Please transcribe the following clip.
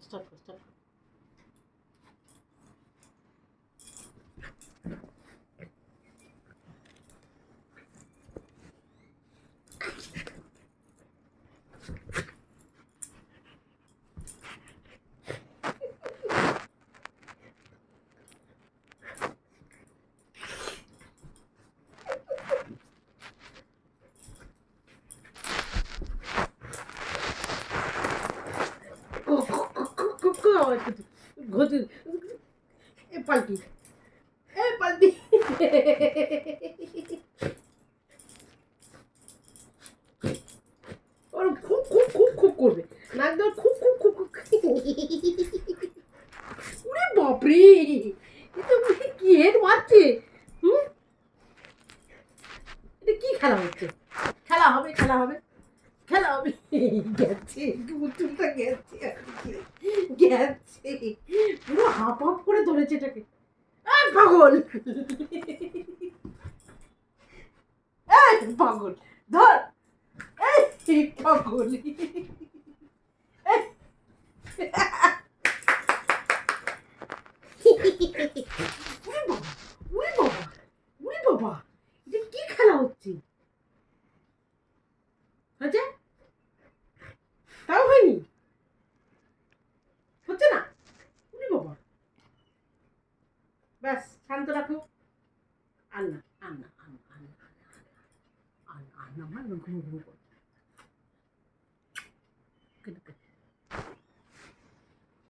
Start কর, start কর। ঘটি এ পাল্টি এ পাল্টি ওর খুব খুব খুব খুব করবে নাক দেওয়ার খুব খুব খুব খুব ওরে বাপরে এ তো কি হেড মারছে হুম এটা কি খেলা হচ্ছে খেলা হবে খেলা হবে খেলা হবে গেছে উত্তরটা গেছে গেছে পুরো হাফ হাফ করে ধরেছে এটাকে পাগল পাগল ধর পাগল উড়ি বাবা উড়ি বাবা উড়ি বাবা এটা কি খেলা হচ্ছে হচ্ছে তাও হয়নি হচ্ছে না উড়ি বাবা ব্যাস শান্ত রাখো আন্না আন্না আন্না আন্না আন্না আন্না আন্না ঘুম ঘুম